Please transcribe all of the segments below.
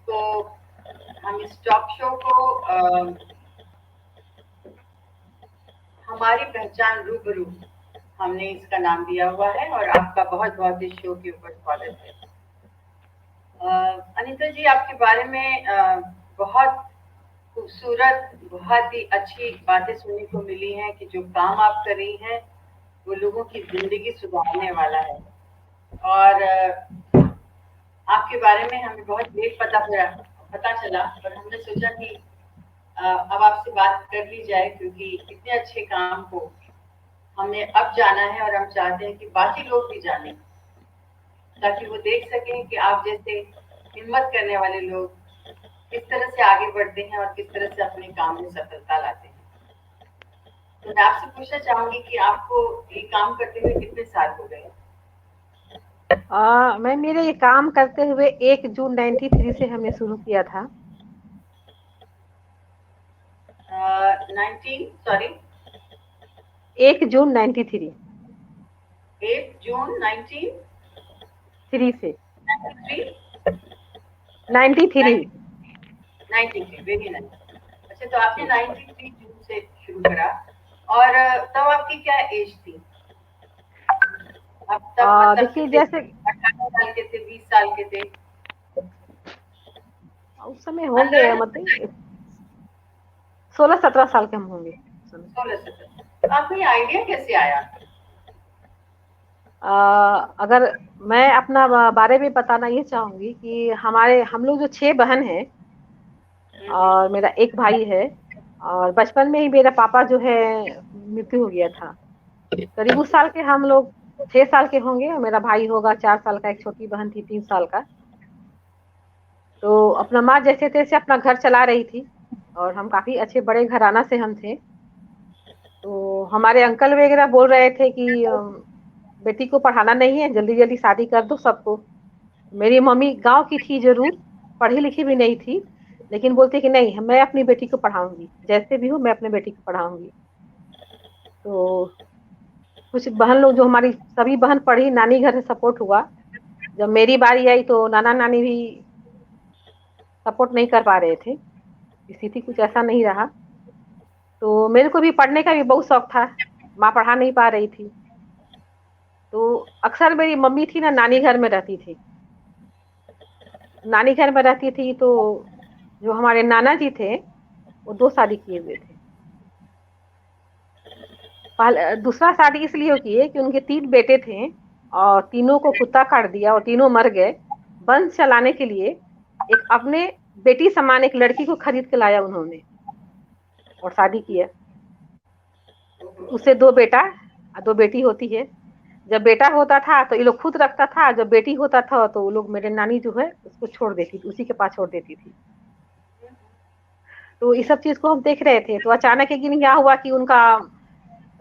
तो हम इस टॉक शो को हमारी पहचान रूबरू हमने इसका नाम दिया हुआ है और आपका बहुत बहुत इस शो के ऊपर स्वागत है। अनीता जी, आपके बारे में बहुत खूबसूरत, बहुत ही अच्छी बातें सुनने को मिली हैं कि जो काम आप कर रही हैं वो लोगों की जिंदगी सुधारने वाला है। और आपके बारे में हमें बहुत लेट पता चला, पर हमने सोचा कि अब आपसे बात कर ली जाए, क्योंकि इतने अच्छे काम को हमने अब जाना है और हम चाहते हैं कि बाकी लोग भी जानें, ताकि वो देख सकें कि आप जैसे हिम्मत करने वाले लोग किस तरह से आगे बढ़ते हैं और किस तरह से अपने काम में सफलता लाते हैं। तो मैं आपसे पूछना चाहूंगी कि आपको ये काम करते हुए कितने साल हो गए? मैं मेरे ये काम करते हुए 1 जून 93 से हमने शुरू किया था। 19 सॉरी 1 जून 93 8 जून 3 से 1993 93। 93 वेरी नाइस। अच्छा, तो आपने 93 जून से शुरू करा, और तब आपकी क्या एज थी? आप तब मतलब देखिए, कितने, जैसे 18 साल के थे, 20 साल के थे? उस समय होंगे, अंदर मतलब 16-17 साल के हम होंगे उस समय। 16 17। आपको ये आइडिया कैसे आया? अगर मैं अपना बारे में बताना ये चाहूंगी कि हम लोग जो 6 बहन हैं और मेरा एक भाई है। और बचपन में ही मेरा पापा जो है मृत्यु हो गया था। करीब उस साल के हम लोग 6 साल के होंगे, और मेरा भाई होगा 4 साल का, एक छोटी बहन थी 3 साल का। तो अपना माँ जैसे तैसे अपना घर चला रही थी, और हम काफी अच्छे बड़े घराना से हम थे। तो हमारे अंकल वगैरह बोल रहे थे कि बेटी को पढ़ाना नहीं है, जल्दी जल्दी शादी कर दो सबको। मेरी मम्मी गांव की थी जरूर, पढ़ी लिखी भी नहीं थी, लेकिन बोलती कि नहीं, मैं अपनी बेटी को पढ़ाऊंगी, जैसे भी हो मैं अपनी बेटी को पढ़ाऊंगी। तो कुछ बहन लोग, जो हमारी सभी बहन पढ़ी, नानी घर से सपोर्ट हुआ। जब मेरी बारी आई तो नाना नानी भी सपोर्ट नहीं कर पा रहे थे, स्थिति कुछ ऐसा नहीं रहा। तो मेरे को भी पढ़ने का भी बहुत शौक था, माँ पढ़ा नहीं पा रही थी। तो अक्सर मेरी मम्मी थी ना, नानी घर में रहती थी। नानी घर में रहती थी तो जो हमारे नाना जी थे वो 2 शादी किए हुए थे। पहले दूसरा शादी इसलिए किए कि उनके 3 बेटे थे, और तीनों को कुत्ता काट दिया और तीनों मर गए। वंश चलाने के लिए एक अपने बेटी समान एक लड़की को खरीद के लाया उन्होंने, और शादी किया। उससे 2 बेटा और 2 बेटी होती है। जब बेटा होता था तो ये लोग खुद रखता था, जब बेटी होता था तो वो लोग, मेरे नानी जो है उसको छोड़ देती थी, उसी के पास छोड़ देती थी। तो इस सब चीज को हम देख रहे थे। तो अचानक एक दिन क्या हुआ कि उनका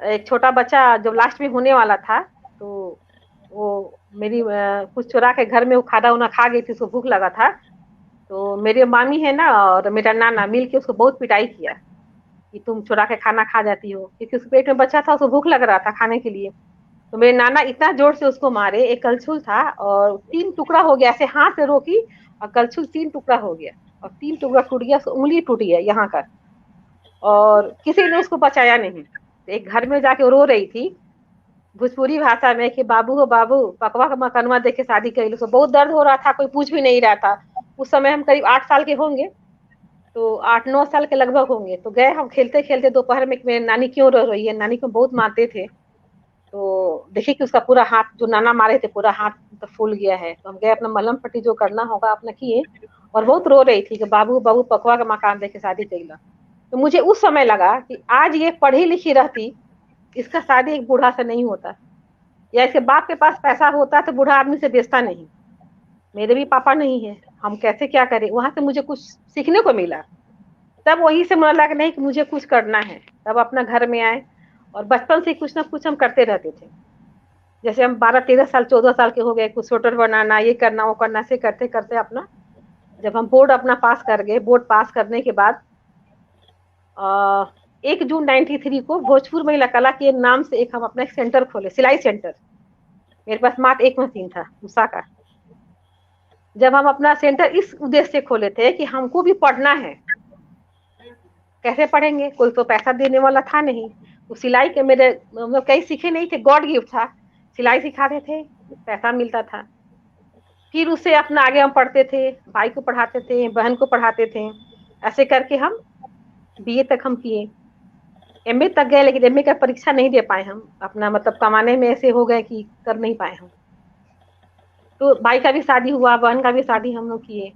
एक छोटा बच्चा जब लास्ट में होने वाला था, तो वो मेरी कुछ चुरा के घर में वो खाना उना खा गई थी, उसको भूख लगा था। तो मेरे मामी है ना और मेरा नाना मिल के उसको बहुत पिटाई किया कि तुम चुरा के खाना खा जाती हो, क्योंकि उसके पेट में बच्चा था, उसको भूख लग रहा था खाने के लिए। तो मेरे नाना इतना जोर से उसको मारे, एक कलछुल था और 3 टुकड़ा हो गया, ऐसे हाथ से रोकी और कलछुल 3 टुकड़ा हो गया, और 3 टुकड़ा टूट गया, उंगली टूटी है यहाँ का। और किसी ने उसको बचाया नहीं। एक घर में जाके रो रही थी भोजपुरी भाषा में कि बाबू हो बाबू, पकवा का मकनवा देके शादी कर लो। उसको बहुत दर्द हो रहा था, कोई पूछ भी नहीं रहा था। उस समय हम करीब 8 साल के होंगे, तो 8-9 साल के लगभग होंगे। तो गए हम खेलते खेलते दोपहर में, मेरी नानी क्यों रो रही है, नानी को बहुत मारते थे। तो देखिए कि उसका पूरा हाथ, जो नाना मारे थे, पूरा हाथ तो फूल गया है। तो हम गए, अपना मलहम पट्टी जो करना होगा अपना किए, और बहुत रो रही थी कि बाबू बाबू पकवा का मकान देके शादी कर। तो मुझे उस समय लगा कि आज ये पढ़ी लिखी रहती, इसका शादी एक बूढ़ा से नहीं होता, या इसके बाप के पास पैसा होता तो बूढ़ा आदमी से बेचता नहीं। मेरे भी पापा नहीं है, हम कैसे क्या करें। वहां से मुझे कुछ सीखने को मिला। तब वहीं से मुझे लगा नहीं कि मुझे कुछ करना है। तब अपना घर में आए, और बचपन से कुछ ना कुछ हम करते रहते थे। जैसे हम 12-13 साल 14 साल के हो गए, कुछ स्वेटर बनाना, ये करना वो करना, से करते करते अपना, जब हम बोर्ड अपना पास कर गए, बोर्ड पास करने के बाद 1 जून 93 को भोजपुर महिला कला के नाम से एक हम अपना एक सेंटर खोले, सिलाई सेंटर। मेरे पास मात्र एक मशीन था उषा का। जब हम अपना सेंटर इस उद्देश्य से खोले थे कि हमको भी पढ़ना है, कैसे पढ़ेंगे, कोई तो पैसा देने वाला था नहीं। तो सिलाई के मेरे मतलब कहीं सीखे नहीं थे, गॉड गिफ्ट था, सिलाई सिखाते थे, पैसा मिलता था। फिर उससे अपना आगे हम पढ़ते थे, भाई को पढ़ाते थे, बहन को पढ़ाते थे, ऐसे करके हम बीए तक हम किए। एमए तक गए, लेकिन एमए का परीक्षा नहीं दे पाए हम, अपना मतलब कमाने में ऐसे हो गए कि कर नहीं पाए हम। तो भाई का भी शादी हुआ, बहन का भी शादी हम लोग किए।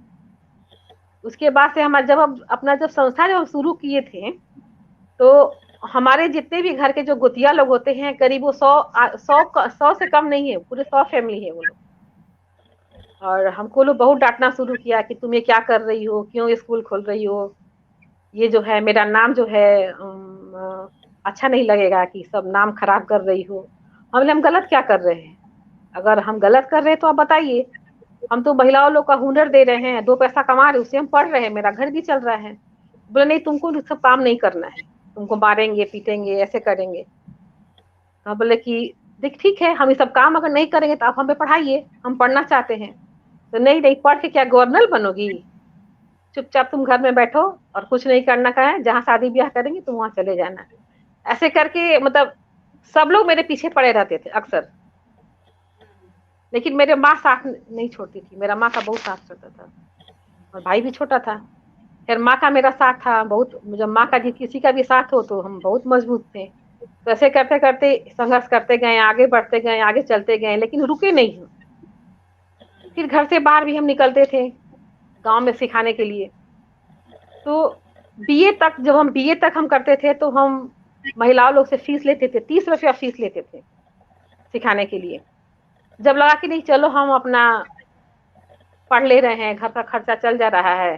उसके बाद से हमारा जब हम अपना जब संस्था जब शुरू किए थे, तो हमारे जितने भी घर के जो गोतिया लोग होते हैं, करीब वो 100 से कम नहीं है, पूरे 100 फैमिली है वो लोग। और हमको लोग बहुत डांटना शुरू किया कि तुम ये क्या कर रही हो, क्यों स्कूल खोल रही हो, ये जो है मेरा नाम जो है अच्छा नहीं लगेगा, कि सब नाम खराब कर रही हो। हम गलत क्या कर रहे हैं? अगर हम गलत कर रहे हैं तो आप बताइए। हम तो महिलाओं लोग का हुनर दे रहे हैं, 2 पैसा कमा रहे, उससे हम पढ़ रहे हैं, मेरा घर भी चल रहा है। बोले नहीं, तुमको सब काम नहीं करना है, तुमको मारेंगे पीटेंगे ऐसे करेंगे। तो बोले कि देख ठीक है, हम ये सब काम अगर नहीं करेंगे तो आप हमें पढ़ाइए, हम पढ़ना चाहते हैं। तो नहीं नहीं, पढ़ के क्या गवर्नर बनोगी, चुपचाप तुम घर में बैठो और कुछ नहीं करना का है, जहाँ शादी ब्याह करेंगे तुम वहां चले जाना। ऐसे करके मतलब सब लोग मेरे पीछे पड़े रहते थे अक्सर। लेकिन मेरे माँ साथ नहीं छोड़ती थी, मेरा माँ का बहुत साथ छोड़ता था, और भाई भी छोटा था। फिर माँ का मेरा साथ था बहुत, जब माँ का किसी का भी साथ हो तो हम बहुत मजबूत थे। तो ऐसे करते करते संघर्ष करते गए, आगे बढ़ते गए, आगे चलते गए, लेकिन रुके नहीं हम। फिर घर से बाहर भी हम निकलते थे गांव में सिखाने के लिए। तो बीए तक, जब हम बीए तक हम करते थे, तो हम महिलाओं लोग से फीस लेते थे, 30 रुपया फीस लेते थे सिखाने के लिए। जब लगा कि नहीं चलो हम अपना पढ़ ले रहे हैं, घर का खर्चा चल जा रहा है,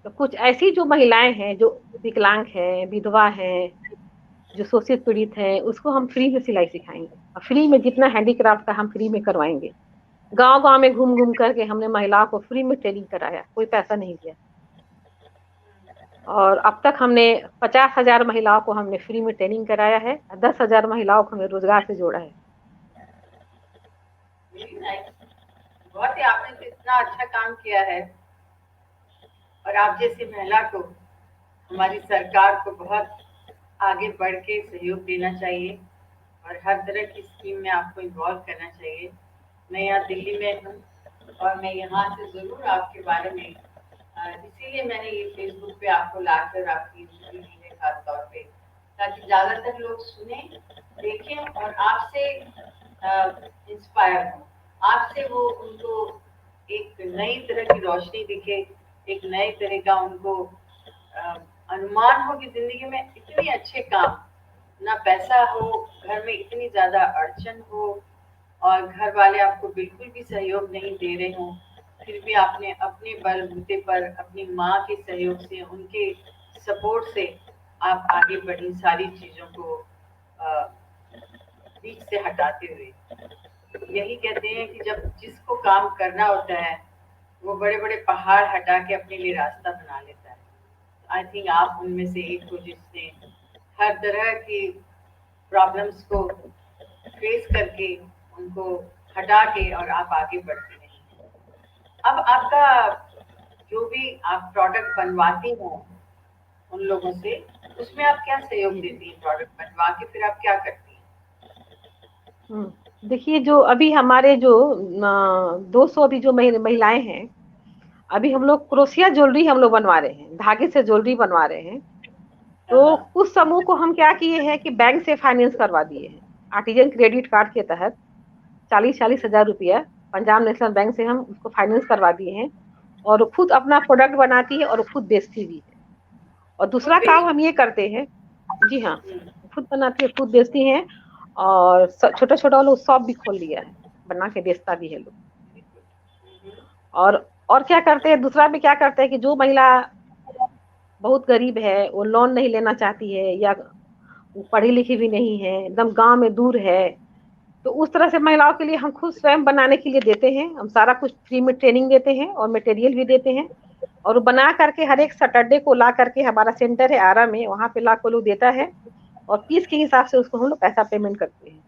तो कुछ ऐसी जो महिलाएं हैं जो विकलांग हैं, विधवा हैं, जो शोषित पीड़ित हैं, उसको हम फ्री में सिलाई सिखाएंगे, और फ्री में जितना हैंडीक्राफ्ट का हम फ्री में करवाएंगे। गांव गांव में घूम घूम करके हमने महिलाओं को फ्री में ट्रेनिंग कराया, कोई पैसा नहीं दिया। और अब तक हमने 50,000 महिलाओं को हमने फ्री में ट्रेनिंग कराया है, 10,000 महिलाओं को हमने रोजगार से जोड़ा है। बहुत ही आपने तो इतना अच्छा काम किया है, और आप जैसी महिला को हमारी सरकार को बहुत आगे बढ़ के सहयोग देना चाहिए, और हर तरह की स्कीम में आपको इन्वॉल्व करना चाहिए। मैं यहाँ दिल्ली में हूँ, और मैं यहाँ से ज़रूर आपके बारे में इसीलिए मैंने ये फेसबुक पे आपको लाकर आपकी इंटरव्यू ली है खास तौर पे, ताकि ज़्यादातर लोग सुने, देखें और आपसे इंस्पायर हो, आपसे वो उनको एक नई तरह की रोशनी दिखे, एक नए तरह का उनको अनुमान हो कि जिंदगी में इतने अच्छे काम, ना पैसा हो, घर में इतनी ज्यादा अड़चन हो, और घर वाले आपको बिल्कुल भी सहयोग नहीं दे रहे हो, फिर भी आपने अपने बलबूते पर अपनी माँ के सहयोग से, उनके सपोर्ट से आप आगे बढ़ी, सारी चीजों को बीच से हटाते हुए। यही कहते हैं कि जब जिसको काम करना होता है, वो बड़े बड़े पहाड़ हटा के अपने लिए रास्ता बना लेता है। आई थिंक आप उनमें से एक हो जिसने हर तरह की प्रॉब्लम्स को फेस करके, उनको हटा के, और आप आगे बढ़ते हैं। अब आपका जो भी आप प्रोडक्ट बनवाती हो उन लोगों से, उसमें आप क्या सहयोग देती हैं? प्रोडक्ट बनवा के फिर आप क्या करती हैं? देखिए, जो अभी हमारे जो 200 अभी जो महिलाएं हैं, अभी हम लोग क्रोशिया ज्वेलरी हम लोग बनवा रहे हैं, धागे से ज्वेलरी बनवा रहे हैं। तो कुछ समूह को हम क्या किए हैं कि बैंक से फाइनेंस करवा दिए हैं, आर्टिजन क्रेडिट कार्ड के तहत 40-40 हजार रुपया पंजाब नेशनल बैंक से हम उसको फाइनेंस करवा दिए हैं। और खुद अपना प्रोडक्ट बनाती है और खुद बेचती भी है। और दूसरा काम हम ये करते हैं, जी हाँ, खुद बनाती है, खुद बेचती हैं, और छोटा छोटा लोग शॉप भी खोल लिया है, बना के बेचता भी है लोग। और क्या करते हैं, दूसरा में क्या करते हैं कि जो महिला बहुत गरीब है, वो लोन नहीं लेना चाहती है, या पढ़ी लिखी भी नहीं है, एकदम गांव में दूर है, तो उस तरह से महिलाओं के लिए हम खुद स्वयं बनाने के लिए देते हैं। हम सारा कुछ फ्री में ट्रेनिंग देते हैं और मटेरियल भी देते हैं, और बना करके हर एक सैटरडे को ला करके, हमारा सेंटर है आरा में, वहां पे ला को लोग देता है, और पीस के हिसाब से उसको हम लोग पैसा पेमेंट करते हैं।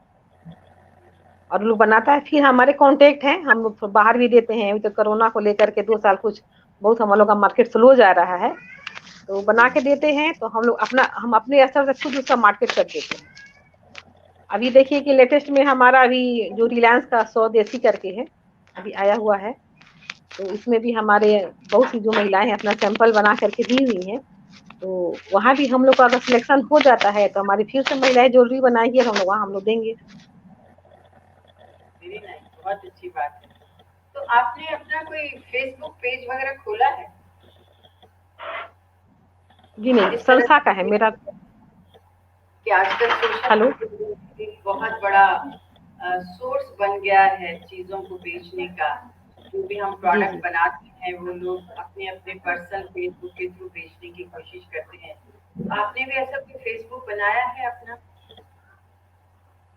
और लोग बनाता है, फिर हमारे कांटेक्ट हैं, हम लोग बाहर भी देते हैं। अभी तो कोरोना को लेकर के 2 साल कुछ बहुत हम लोग का मार्केट स्लो जा रहा है, तो बना के देते हैं। तो हम अपने स्तर से खुद उसका मार्केट कर देते हैं। अभी देखिए कि लेटेस्ट में हमारा अभी जो रिलायंस का स्वदेशी करके है, अभी आया हुआ है। तो इसमें भी हमारे बहुत सी जो महिलाएं हैं अपना सैंपल बना करके दी हुई हैं। तो वहाँ भी हम लोग का अगर सिलेक्शन हो जाता है तो हमारी फिर से महिलाएं ज्वेलरी बनाएगी और हम लोग देंगे। वेरी नाइस, बहुत अच्छी बात है। तो आपने अपना कोई फेसबुक पेज वगैरह खोला है? जी नहीं, इस तरह संस्था का है से मेरा। कि आजकल सोशल हेलो। मीडिया एक बहुत बड़ा सोर्स बन गया है चीजों को बेचने का। जो भी हम जी प्रोडक्ट जी। बनाते हैं वो लोग अपने अपने पर्सनल फेसबुक के थ्रू बेचने की कोशिश करते हैं। तो आपने भी ऐसा कोई फेसबुक बनाया है अपना?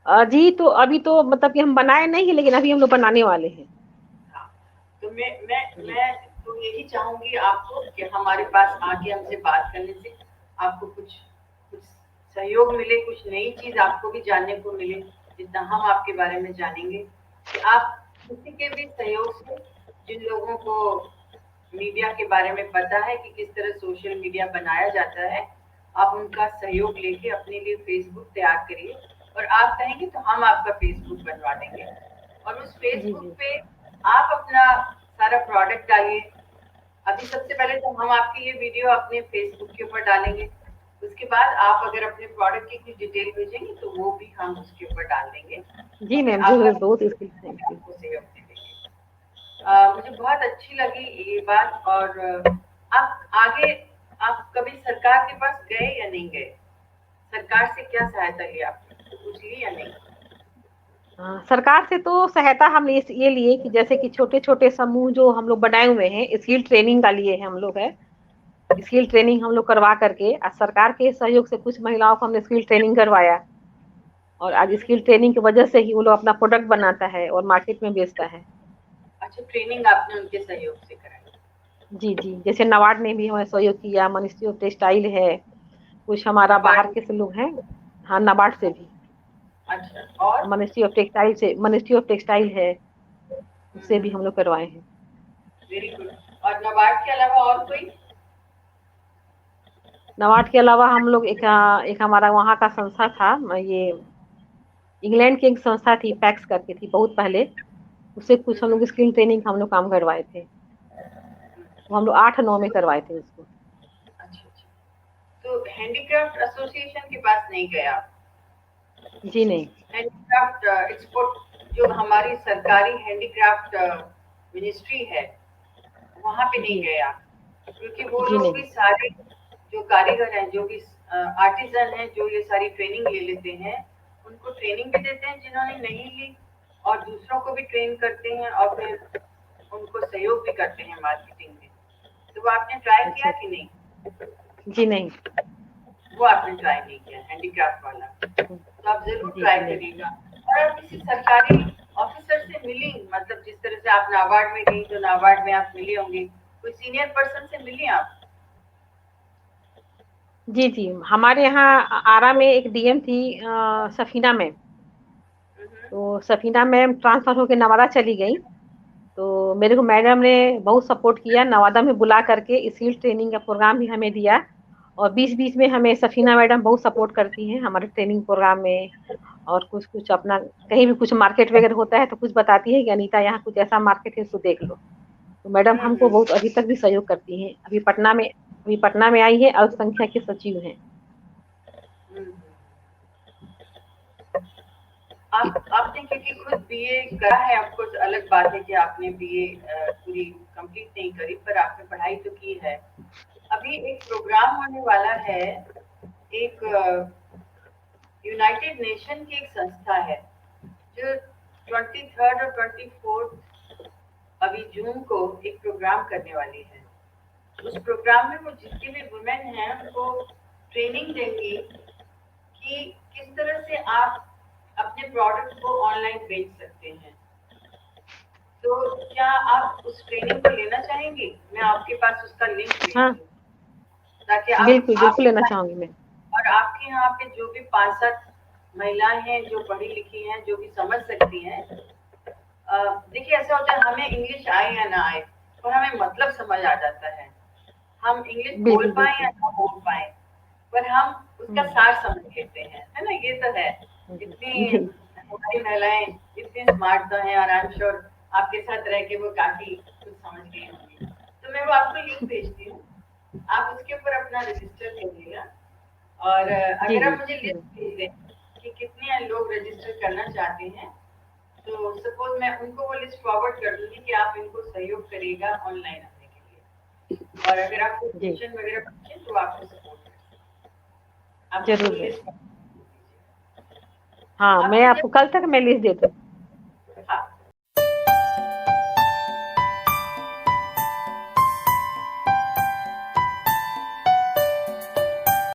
जी, तो अभी तो मतलब कि हम बनाए नहीं है, लेकिन अभी हम लोग बनाने वाले हैं। हाँ, तो मैं जी मैं तो यही चाहूंगी आपको कि हमारे पास आके हमसे बात करने से आपको कुछ कुछ सहयोग मिले, कुछ नई चीज आपको भी जानने को मिले, जितना हम आपके बारे में जानेंगे। कि आप किसी के भी सहयोग से, जिन लोगों को मीडिया के बारे में पता है कि किस तरह सोशल मीडिया बनाया जाता है, आप उनका सहयोग लेके अपने लिए फेसबुक तैयार करिए। और आप कहेंगे तो हम आपका फेसबुक बनवा देंगे। और उस जी फेसबुक जी। पे आप अपना सारा प्रोडक्ट डालिए। अभी सबसे पहले तो हम आपकी ये वीडियो अपने फेसबुक के ऊपर डालेंगे। उसके बाद आप अगर अपने प्रोडक्ट की कुछ डिटेल भेजेंगे तो वो भी हम उसके ऊपर डाल देंगे। जी और फिर मैम, आपका जरूर, बहुत इसके लिए थैंक यू। आपको सहयोग मिलेगा। मुझे बहुत अच्छी लगी ये बात। और आप आगे आप कभी सरकार के पास गए या नहीं गए? सरकार से क्या सहायता ली आपने, कुछ ली या नहीं? हाँ, सरकार से तो सहायता हम ये लिए कि जैसे कि छोटे छोटे समूह जो हम लोग बनाए हुए हैं, स्किल ट्रेनिंग का लिए हैं हम लोग है। स्किल ट्रेनिंग हम लोग करवा करके सरकार के सहयोग से कुछ महिलाओं को हमने स्किल ट्रेनिंग करवाया। और आज स्किल ट्रेनिंग की वजह से ही वो लोग अपना प्रोडक्ट बनाता है और मार्केट में बेचता है। अच्छा, ट्रेनिंग आपने उनके सहयोग से कराई? जी जी, जैसे नाबार्ड ने भी हमें सहयोग किया, मिनिस्ट्री ऑफ टेक्सटाइल है, कुछ हमारा बाहर नाबार्ड? के से लोग हैं। हाँ, नाबार्ड से भी। अच्छा, और? मिनिस्ट्री ऑफ टेक्सटाइल है, उससे भी हम लोग करवाए हैं। Very good. और नाबार्ड के अलावा और कोई? नाबार्ड के अलावा हम लोग एक हमारा वहाँ का संस्था था, ये इंग्लैंड की एक संस्था थी, पैक्स करके थी बहुत पहले। उससे कुछ हम लोग स्किल ट्रेनिंग हम लोग काम करवाए थे। वो हम लोग 8-9 में करवाए थे उसको। अच्छा अच्छा। तो हैंडीक्राफ्ट एसोसिएशन के पास नहीं गए आप? जी नहीं। हैंडीक्राफ्ट एक्सपोर्ट, जो हमारी सरकारी हैंडीक्राफ्ट मिनिस्ट्री है, वहां पे नहीं जी गए आप? क्योंकि वो जी लोग नहीं। भी सारे जो कारीगर हैं, जो भी आर्टिजन हैं, जो ये सारी ट्रेनिंग ले लेते हैं, उनको ट्रेनिंग भी देते हैं जिन्होंने नहीं ली, और दूसरों को भी ट्रेन करते हैं, और फिर उनको सहयोग भी करते हैं मार्केटिंग में। तो वो आपने ट्राई अच्छा किया अच्छा। कि नहीं? जी नहीं। वो आपने ट्राई नहीं किया हैंडीक्राफ्ट वाला? तो आप जरूर जी ट्राई जी नहीं। करिएगा। और आप किसी सरकारी ऑफिसर से मिली, मतलब जिस तरह से आप नाबार्ड में गई तो नाबार्ड में आप मिली होंगी, कोई सीनियर पर्सन से मिली आप? जी जी, हमारे यहाँ आरा में एक डीएम थी, सफीना मैम। तो सफीना मैम ट्रांसफर होकर नवादा चली गई। तो मेरे को मैडम ने बहुत सपोर्ट किया, नवादा में बुला करके स्किल ट्रेनिंग का प्रोग्राम भी हमें दिया। और बीच बीच में हमें सफीना मैडम बहुत सपोर्ट करती हैं हमारे ट्रेनिंग प्रोग्राम में। और कुछ कुछ अपना कहीं भी कुछ मार्केट वगैरह होता है तो कुछ बताती है कि अनीता यहाँ कुछ ऐसा मार्केट है, इसको देख लो। तो मैडम हमको हम्म। बहुत अभी तक भी सहयोग करती हैं। अभी पटना में आई है, अल्पसंख्यक के सचिव हैं। हम्म। आपने क्योंकि खुद बीए करा है, आपको अलग बात है कि आपने बीए पूरी कंप्लीट नहीं करी, पर आपने पढ़ाई तो की है। अभी एक प्रोग्राम होने वाला है, एक यूनाइटेड नेशन की एक संस्था है जो 23 और 24 अभी जून को एक प्रोग्राम करने वाली है। उस प्रोग्राम में वो जितनी भी वुमेन हैं उनको ट्रेनिंग देंगी कि किस तरह से आप अपने प्रोडक्ट को ऑनलाइन बेच सकते हैं। तो क्या आप उस ट्रेनिंग को लेना चाहेंगे? मैं आपके पास उसका लिंक भेज हाँ, दूँ, ताकि बिल्कुल आप बिल्कुल लेना चाहूंगी मैं। और आपके यहाँ पे जो भी 5-7 महिलाएं हैं जो पढ़ी लिखी हैं, जो भी समझ सकती हैं। देखिए ऐसा होता है, हमें इंग्लिश आए या ना आए, पर हमें मतलब समझ आ जाता है। हम इंग्लिश बोल बिल्कुल पाए या बिल्कुल। ना बोल पाए, पर हम उसका सार समझ लेते हैं, है ना? ये तो है। इतनी जी हमारी महिलाएं इतनी स्मार्ट तो हैं, और आई एम श्योर आपके साथ रह के वो काफी कुछ समझ गई होंगी। तो मैं वो आपको लिंक भेजती हूँ, आप उसके ऊपर अपना रजिस्टर करिएगा। और जी अगर जी आप मुझे लिस्ट भेज दें कि कितने लोग रजिस्टर करना चाहते हैं, तो सपोज मैं उनको वो लिस्ट फॉरवर्ड कर दूंगी कि आप इनको सहयोग करिएगा ऑनलाइन आने के लिए। और अगर आपको जी ट्यूशन वगैरह पूछे तो आपको सपोर्ट आप मुझे जरूर वो जरूर। लिस्ट हाँ अब मैं मुझे आपको कल तक मैं लिस्ट दे दूँ।